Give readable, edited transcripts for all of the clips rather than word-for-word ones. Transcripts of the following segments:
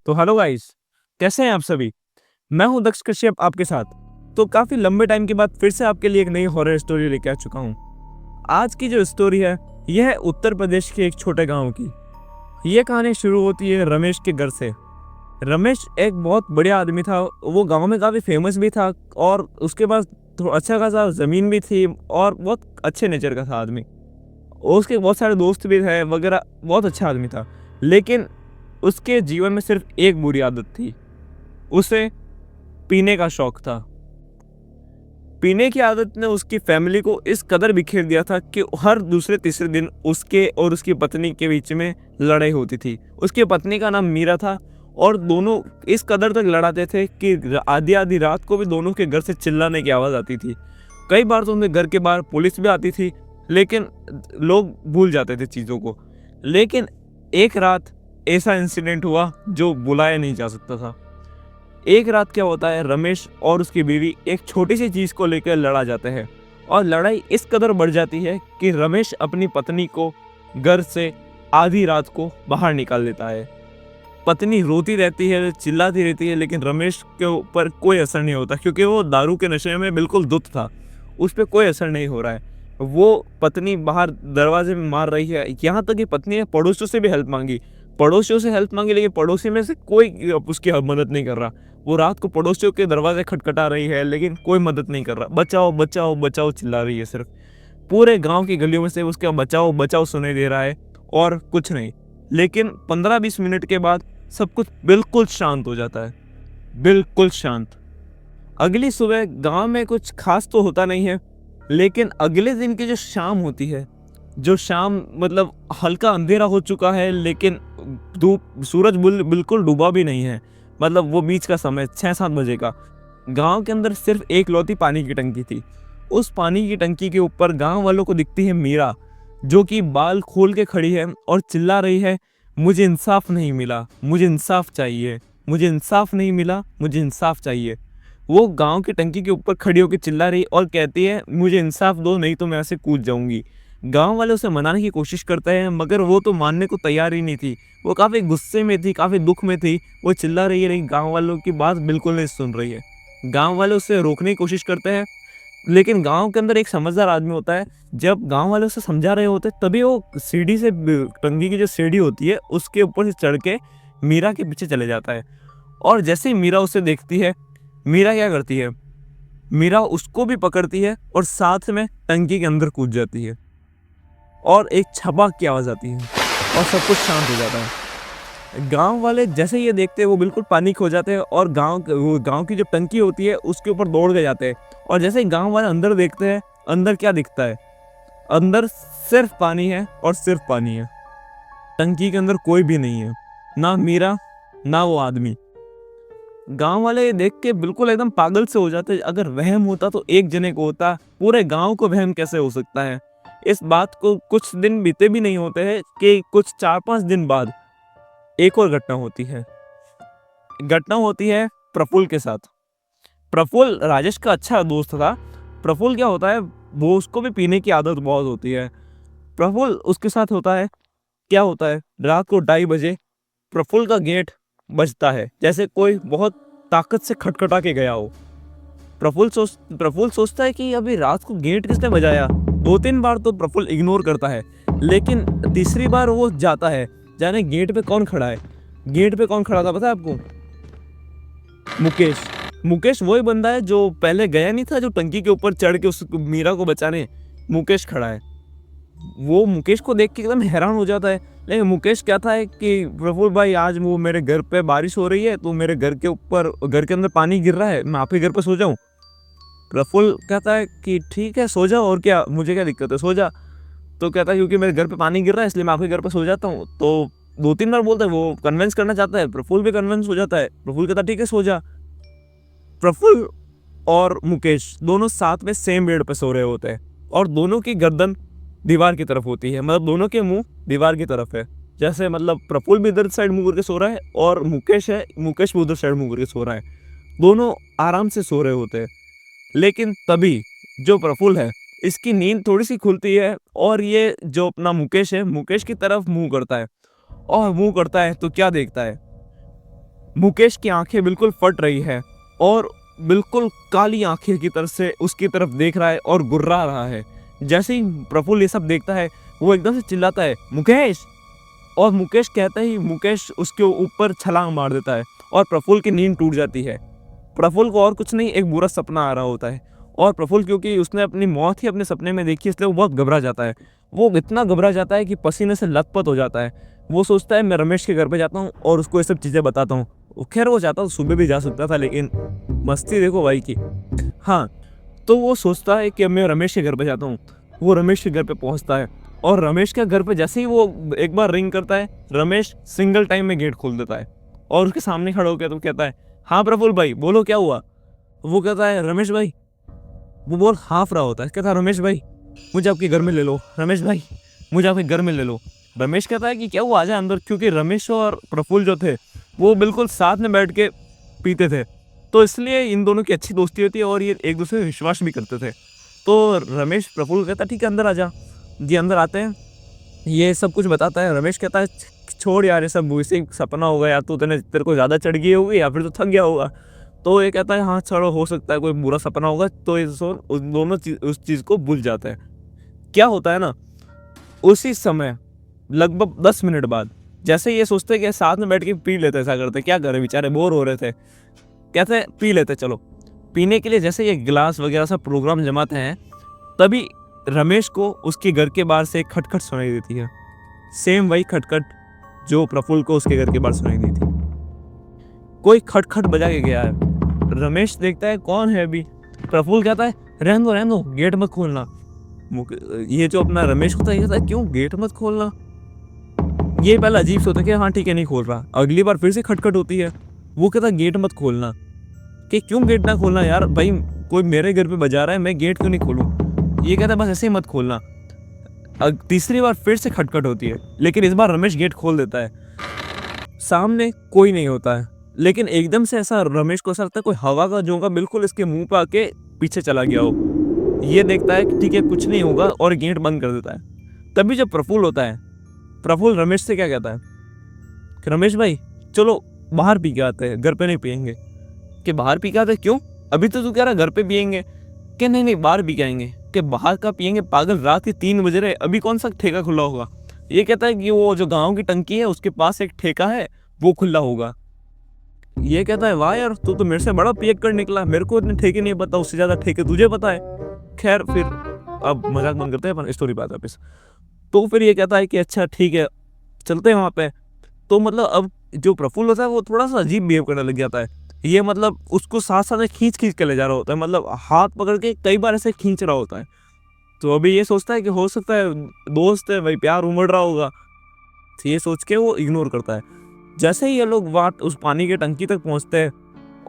तो hello guys, कैसे हैं आप सभी। मैं हूं दक्ष कश्यप आपके साथ। तो काफ़ी लंबे टाइम के बाद फिर से आपके लिए एक नई हॉरर स्टोरी लेके आ चुका हूं। आज की जो स्टोरी है यह है उत्तर प्रदेश के एक छोटे गांव की। यह कहानी शुरू होती है रमेश के घर से। रमेश एक बहुत बढ़िया आदमी था। वो गांव में काफ़ी फेमस भी था और उसके पास थोड़ा अच्छा खासा ज़मीन भी थी और बहुत अच्छे नेचर का था आदमी। और उसके बहुत सारे दोस्त भी थे वगैरह, बहुत अच्छा आदमी था। लेकिन उसके जीवन में सिर्फ एक बुरी आदत थी, उसे पीने का शौक था। पीने की आदत ने उसकी फैमिली को इस कदर बिखेर दिया था कि हर दूसरे तीसरे दिन उसके और उसकी पत्नी के बीच में लड़ाई होती थी। उसकी पत्नी का नाम मीरा था और दोनों इस कदर तक लड़ाते थे कि आधी आधी रात को भी दोनों के घर से चिल्लाने की आवाज़ आती थी। कई बार तो उनके घर के बाहर पुलिस भी आती थी, लेकिन लोग भूल जाते थे चीज़ों को। लेकिन एक रात ऐसा इंसिडेंट हुआ जो बुलाया नहीं जा सकता था। एक रात क्या होता है, रमेश और उसकी बीवी एक छोटी सी चीज़ को लेकर लड़ा जाते हैं और लड़ाई इस कदर बढ़ जाती है कि रमेश अपनी पत्नी को घर से आधी रात को बाहर निकाल देता है। पत्नी रोती रहती है, चिल्लाती रहती है, लेकिन रमेश के ऊपर कोई असर नहीं होता क्योंकि वो दारू के नशे में बिल्कुल धुत था। उस पर कोई असर नहीं हो रहा है। वो पत्नी बाहर दरवाजे में मार रही है। यहाँ तक कि पत्नी ने पड़ोसियों से भी हेल्प मांगी, लेकिन पड़ोसी में से कोई उसकी मदद नहीं कर रहा। वो रात को पड़ोसियों के दरवाजे खटखटा रही है, लेकिन कोई मदद नहीं कर रहा। बचाओ बचाओ बचाओ चिल्ला रही है सिर्फ। पूरे गांव की गलियों में से उसका बचाओ बचाओ सुनाई दे रहा है और कुछ नहीं। लेकिन 15-20 मिनट के बाद सब कुछ बिल्कुल शांत हो जाता है, बिल्कुल शांत। अगली सुबह गांव में कुछ खास तो होता नहीं है, लेकिन अगले दिन की जो शाम होती है, जो शाम मतलब हल्का अंधेरा हो चुका है, लेकिन धूप सूरज बिल्कुल डूबा भी नहीं है। मतलब वो बीच का समय 6-7 बजे का। गांव के अंदर सिर्फ एक लौती पानी की टंकी थी। उस पानी की टंकी के ऊपर गांव वालों को दिखती है मीरा, जो कि बाल खोल के खड़ी है और चिल्ला रही है, मुझे इंसाफ नहीं मिला, मुझे इंसाफ चाहिए, मुझे इंसाफ नहीं मिला, मुझे इंसाफ चाहिए। वो गांव की टंकी के ऊपर खड़ी होकर चिल्ला रही और कहती है, मुझे इंसाफ दो नहीं तो मैं ऐसे कूद जाऊंगी। गांव वाले उसे मनाने की कोशिश करते हैं, मगर वो तो मानने को तैयार ही नहीं थी। वो काफ़ी गुस्से में थी, काफ़ी दुख में थी। वो चिल्ला रही है लेकिन गांव वालों की बात बिल्कुल नहीं सुन रही है। गांव वाले उसे रोकने की कोशिश करते हैं, लेकिन गांव के अंदर एक समझदार आदमी होता है। जब गांव वाले उसे समझा रहे होते तभी वो सीढ़ी से, टंकी की जो सीढ़ी होती है उसके ऊपर से चढ़ के मीरा के पीछे चले जाता है। और जैसे ही मीरा उसे देखती है, मीरा क्या करती है, मीरा उसको भी पकड़ती है और साथ में टंकी के अंदर कूद जाती है और एक छपाक की आवाज़ आती है और सब कुछ शांत हो जाता है। गांव वाले जैसे ये देखते हैं वो बिल्कुल पैनिक हो जाते हैं और गांव की जो टंकी होती है उसके ऊपर दौड़ के जाते हैं। और जैसे ही गांव वाले अंदर देखते हैं, अंदर क्या दिखता है, अंदर सिर्फ पानी है और सिर्फ पानी है। टंकी के अंदर कोई भी नहीं है, ना मीरा ना वो आदमी। गांव वाले ये देख के बिल्कुल एकदम पागल से हो जाते हैं। अगर वहम होता तो एक जने को होता, पूरे गांव को वहम कैसे हो सकता है। इस बात को कुछ दिन बीते भी नहीं होते हैं कि कुछ 4-5 दिन बाद एक और घटना होती है प्रफुल्ल के साथ। प्रफुल्ल राजेश का अच्छा दोस्त था। प्रफुल्ल क्या होता है, वो उसको भी पीने की आदत बहुत होती है। प्रफुल्ल उसके साथ होता है, क्या होता है, रात को 2:30 बजे प्रफुल्ल का गेट बजता है, जैसे कोई बहुत ताकत से खटखटा के गया हो। प्रफुल्ल सोचता है कि अभी रात को गेट किसने बजाया। 2-3 बार तो प्रफुल्ल इग्नोर करता है, लेकिन तीसरी बार वो जाता है जाने गेट पे कौन खड़ा है। गेट पे कौन खड़ा था पता है आपको? मुकेश वही बंदा है जो पहले गया नहीं था, जो टंकी के ऊपर चढ़ के उस मीरा को बचाने। मुकेश खड़ा है। वो मुकेश को देख के एकदम हैरान हो जाता है। लेकिन मुकेश कहता है कि प्रफुल्ल भाई, आज वो मेरे घर पे बारिश हो रही है तो मेरे घर के अंदर पानी गिर रहा है, मैं आपके घर पे सो जाऊं। प्रफुल्ल कहता है कि ठीक है सो जाओ, और क्या, मुझे क्या दिक्कत है, सो जा। तो कहता है क्योंकि मेरे घर पे पानी गिर रहा है इसलिए मैं आपके घर पे सो जाता हूँ। तो 2-3 बार बोलता है, वो कन्विंस करना चाहता है। प्रफुल्ल भी कन्विंस हो जाता है। प्रफुल्ल कहता है ठीक है सो जा। प्रफुल्ल और मुकेश दोनों साथ में सेम बेड पे सो रहे होते हैं और दोनों की गर्दन दीवार की तरफ होती है, मतलब दोनों के मुंह दीवार की तरफ है। जैसे मतलब प्रफुल्ल भी इधर साइड मुंह करके सो रहा है और मुकेश भी उधर साइड मुंह करके सो रहा है। दोनों आराम से सो रहे होते हैं। लेकिन तभी जो प्रफुल्ल है, इसकी नींद थोड़ी सी खुलती है और ये जो अपना मुकेश है, मुकेश की तरफ मुंह करता है। और मुंह करता है तो क्या देखता है, मुकेश की आंखें बिल्कुल फट रही है और बिल्कुल काली आंखें की तरफ से उसकी तरफ देख रहा है और गुर्रा रहा है। जैसे ही प्रफुल्ल ये सब देखता है वो एकदम से चिल्लाता है, मुकेश। और मुकेश कहता ही मुकेश उसके ऊपर छलांग मार देता है और प्रफुल्ल की नींद टूट जाती है। प्रफुल्ल को और कुछ नहीं, एक बुरा सपना आ रहा होता है और प्रफुल्ल क्योंकि उसने अपनी मौत ही अपने सपने में देखी इसलिए वो बहुत घबरा जाता है। वो इतना घबरा जाता है कि पसीने से लथपथ हो जाता है। वो सोचता है मैं रमेश के घर पे जाता हूँ और उसको ये सब चीज़ें बताता हूँ। खैर वो चाहता तो सुबह भी जा सकता था, लेकिन मस्ती देखो भाई की। हाँ, तो वो सोचता है कि अब मैं रमेश के घर पे जाता हूँ। वो रमेश के घर पे पहुँचता है और रमेश के घर पे जैसे ही वो एक बार रिंग करता है, रमेश सिंगल टाइम में गेट खोल देता है और उसके सामने खड़ा होकर तो कहता है, हाँ प्रफुल्ल भाई बोलो क्या हुआ। वो कहता है, रमेश भाई। वो बहुत हाफ रहा होता है, कहता है, रमेश भाई मुझे आपके घर में ले लो, रमेश भाई मुझे आपके घर में ले लो। रमेश कहता है कि क्या हुआ, आ जाए अंदर, क्योंकि रमेश और प्रफुल्ल जो थे वो बिल्कुल साथ में बैठ के पीते थे, तो इसलिए इन दोनों की अच्छी दोस्ती होती है और ये एक दूसरे पे विश्वास भी करते थे। तो रमेश प्रफुल्ल कहता है ठीक है अंदर आ जा। जी अंदर आते हैं, ये सब कुछ बताता है। रमेश कहता है छोड़ यार ये सब, वैसे ही सपना होगा, या तो तेरे को ज़्यादा चढ़ गई होगी या फिर तो थक गया होगा। तो ये कहता है हाँ चलो हो सकता है कोई बुरा सपना होगा। तो ये उस दोनों उस चीज़ को भूल जाता है। क्या होता है ना, उसी समय लगभग 10 मिनट बाद जैसे ये सोचते कि साथ में बैठ के पी लेते, ऐसा करते, क्या करें बेचारे बोर हो रहे थे, कहते हैं पी लेते चलो। पीने के लिए जैसे ये गिलास वगैरह सब प्रोग्राम जमाते हैं, तभी रमेश को उसके घर के बाहर से एक खटखट सुनाई देती है। सेम वही खटखट जो प्रफुल्ल को उसके घर के बाहर सुनाई दी थी। कोई खटखट बजा के गया है। रमेश देखता है कौन है अभी। प्रफुल्ल कहता है रहने दो गेट मत खोलना। ये जो अपना रमेश होता है, कहता है क्यों गेट मत खोलना। ये पहले अजीब से होता है कि हाँ ठीक है नहीं खोल रहा। अगली बार फिर से खटखट होती है, वो कहता है गेट मत खोलना। कि क्यों गेट ना खोलना यार, भाई कोई मेरे घर पे बजा रहा है, मैं गेट क्यों नहीं खोलूं। ये कहता है बस ऐसे ही मत खोलना। तीसरी बार फिर से खटखट होती है, लेकिन इस बार रमेश गेट खोल देता है। सामने कोई नहीं होता है, लेकिन एकदम से ऐसा रमेश को ऐसा लगता है कोई हवा का झोंका बिल्कुल इसके मुंह पे आके पीछे चला गया हो। ये देखता है कि ठीक है कुछ नहीं होगा और गेट बंद कर देता है। तभी जब प्रफुल्ल होता है, प्रफुल्ल रमेश से क्या कहता है कि रमेश भाई चलो बाहर पी के आते हैं, घर पे नहीं पियेंगे। कि बाहर पी के आते क्यों, अभी तो तू कह रहा घर पे पियेंगे। कि नहीं बाहर पी के आएंगे। कि बाहर का पियेंगे पागल, रात के 3 बज रहे, अभी कौन सा ठेका खुला होगा। ये कहता है कि वो जो गाँव की टंकी है उसके पास एक ठेका है, वो खुला होगा। ये कहता है वाह यार तू तो मेरे से बड़ा पियक्कड़ निकला, मेरे को इतने ठेके नहीं पता, उससे ज्यादा ठेके तुझे पता है। खैर फिर अब मजाक बंद करते हैं, स्टोरी बात वापस। तो फिर ये कहता है कि अच्छा ठीक है चलते हैं वहाँ पे। तो मतलब अब जो प्रफुल्ल होता है वो थोड़ा सा अजीब बिहेव करने लग जाता है। ये मतलब उसको साथ साथ में खींच के ले जा रहा होता है, मतलब हाथ पकड़ के कई बार ऐसे खींच रहा होता है। तो अभी ये सोचता है कि हो सकता है दोस्त है भाई, प्यार उमड़ रहा होगा। तो ये सोच के वो इग्नोर करता है। जैसे ही ये लोग बात उस पानी की टंकी तक पहुंचते हैं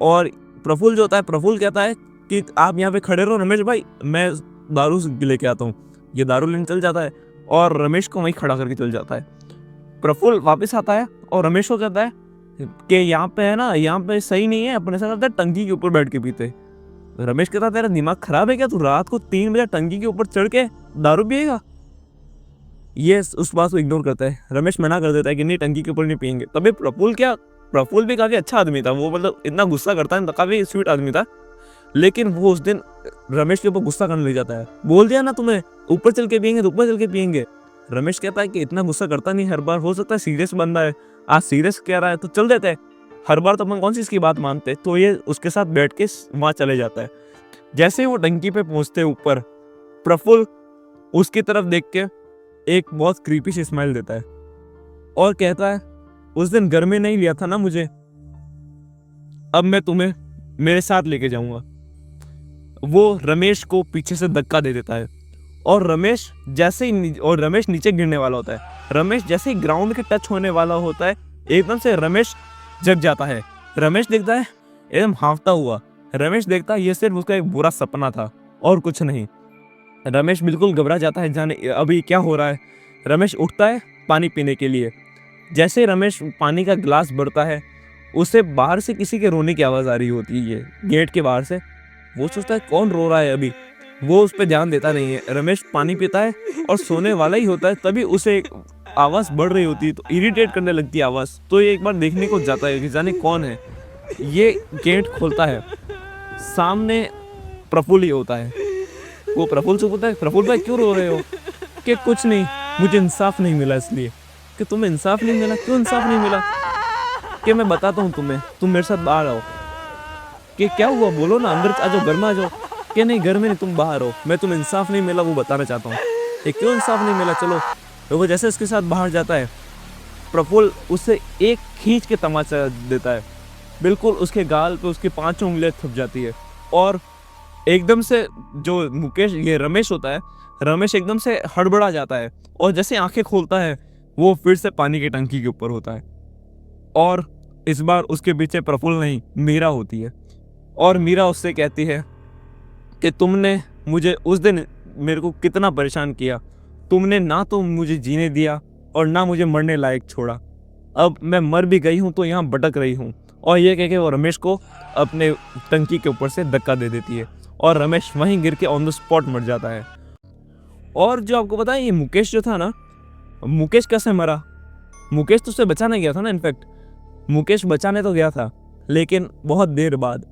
और प्रफुल्ल जो होता है, प्रफुल्ल कहता है कि आप यहाँ पे खड़े रहो रमेश भाई, मैं दारू लेके आता हूँ। ये दारू लेने चल जाता है और रमेश को वहीं खड़ा करके चल जाता है। प्रफुल्ल वापस आता है और रमेश को कहता है कि यहाँ पे है ना, यहाँ पे सही नहीं है, अपने साथ आता है टंकी के ऊपर बैठ के पीते। रमेश कहता है तेरा दिमाग खराब है क्या, तू रात को 3 बजे टंकी के ऊपर चढ़ के दारू पिएगा। ये उस बात को इग्नोर करता है। रमेश मना कर देता है कि नहीं टंकी के ऊपर नहीं पियेंगे। तभी प्रफुल्ल भी काफी अच्छा आदमी था, वो मतलब इतना गुस्सा करता है, काफी स्वीट आदमी था, लेकिन वो उस दिन रमेश के ऊपर गुस्सा करने लग जाता है। बोल दिया ना तुम्हें ऊपर चल के पियेंगे तो ऊपर चल के पियेंगे। रमेश कहता है कि इतना गुस्सा करता नहीं हर बार, हो सकता है सीरियस बंदा है, आज सीरियस कह रहा है तो चल देते हैं, हर बार तो अपन कौन सी इसकी बात मानते। तो ये उसके साथ बैठ के वहां चले जाता है। जैसे ही वो टंकी पे पहुंचते ऊपर, प्रफुल्ल उसकी तरफ देख के एक बहुत क्रीपी सी स्माइल देता है और कहता है उस दिन घर में नहीं लिया था ना मुझे, अब मैं तुम्हें मेरे साथ लेके जाऊंगा। वो रमेश को पीछे से धक्का दे देता है और रमेश नीचे गिरने वाला होता है। रमेश जैसे ही ग्राउंड के टच होने वाला होता है, एकदम से रमेश जग जाता है। रमेश देखता है एकदम हांफता हुआ। रमेश देखता है ये सिर्फ उसका एक बुरा सपना था और कुछ नहीं। रमेश बिल्कुल घबरा जाता है, जाने अभी क्या हो रहा है। रमेश उठता है पानी पीने के लिए। जैसे रमेश पानी का गिलास भरता है, उसे बाहर से किसी के रोने की आवाज़ आ रही होती है गेट के बाहर से। वो सोचता है कौन रो रहा है अभी, वो उस पर ध्यान देता नहीं है। रमेश पानी पीता है और सोने वाला ही होता है, तभी उसे आवाज़ बढ़ रही होती है तो इरिटेट करने लगती है आवाज़। तो ये एक बार देखने को जाता है कि जाने कौन है। ये गेट खोलता है, सामने प्रफुल्ल ही होता है। वो प्रफुल्ल से पूछता है, प्रफुल्ल भाई क्यों रो रहे हो? कि कुछ नहीं, मुझे इंसाफ नहीं मिला इसलिए। कि तुम्हें इंसाफ नहीं मिला? क्यों इंसाफ नहीं मिला? कि मैं बताता हूँ तुम्हें, तुम मेरे साथ बाहर आओ। कि क्या हुआ, बोलो ना, अंदर आ जाओ, घर में आ जाओ। कि नहीं, घर में नहीं, तुम बाहर हो, मैं तुम्हें इंसाफ नहीं मिला वो बताना चाहता हूँ। ये क्यों इंसाफ नहीं मिला? चलो। तो वो जैसे उसके साथ बाहर जाता है, प्रफुल्ल उसे एक खींच के तमाचा देता है, बिल्कुल उसके गाल पे उसकी 5 उंगलियां थप जाती है। और एकदम से जो मुकेश, ये रमेश होता है, रमेश एकदम से हड़बड़ा जाता है और जैसे आंखें खोलता है वो फिर से पानी की टंकी के ऊपर होता है। और इस बार उसके पीछे प्रफुल्ल नहीं, मीरा होती है। और मीरा उससे कहती है कि तुमने मुझे उस दिन मेरे को कितना परेशान किया, तुमने ना तो मुझे जीने दिया और ना मुझे मरने लायक छोड़ा। अब मैं मर भी गई हूँ तो यहाँ भटक रही हूँ। और ये कह के वो रमेश को अपने टंकी के ऊपर से धक्का दे देती है और रमेश वहीं गिर के ऑन द स्पॉट मर जाता है। और जो आपको पता है, ये मुकेश जो था ना, मुकेश कैसे मरा? मुकेश तो उसे बचाने गया था ना। इनफैक्ट मुकेश बचाने तो गया था, लेकिन बहुत देर बाद।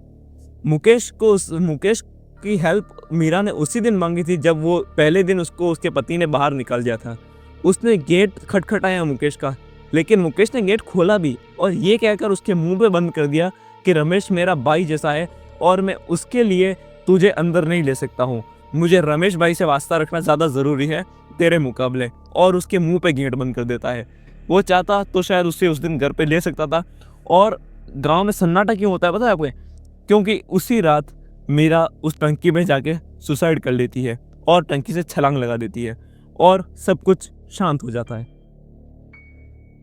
मुकेश की हेल्प मीरा ने उसी दिन मांगी थी जब वो पहले दिन उसको उसके पति ने बाहर निकाल दिया था। उसने गेट खटखटाया मुकेश का, लेकिन मुकेश ने गेट खोला भी और ये कहकर उसके मुंह पे बंद कर दिया कि रमेश मेरा भाई जैसा है और मैं उसके लिए तुझे अंदर नहीं ले सकता हूँ। मुझे रमेश भाई से वास्ता रखना ज़्यादा ज़रूरी है तेरे मुकाबले। और उसके मुंह पे गेट बंद कर देता है। वो चाहता तो शायद उससे उस दिन घर पे ले सकता था। और गांव में सन्नाटा क्यों होता है पता है आपको? क्योंकि उसी रात मीरा उस टंकी में जाके सुसाइड कर लेती है और टंकी से छलांग लगा देती है और सब कुछ शांत हो जाता है।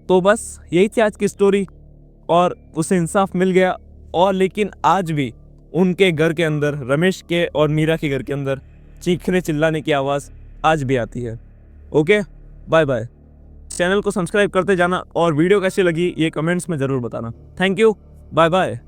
तो बस यही थी आज की स्टोरी और उसे इंसाफ मिल गया। और लेकिन आज भी उनके घर के अंदर, रमेश के और मीरा के घर के अंदर चीखने चिल्लाने की आवाज़ आज भी आती है। Okay, bye bye. चैनल को सब्सक्राइब करते जाना और वीडियो कैसी लगी ये कमेंट्स में ज़रूर बताना। Thank you, bye bye.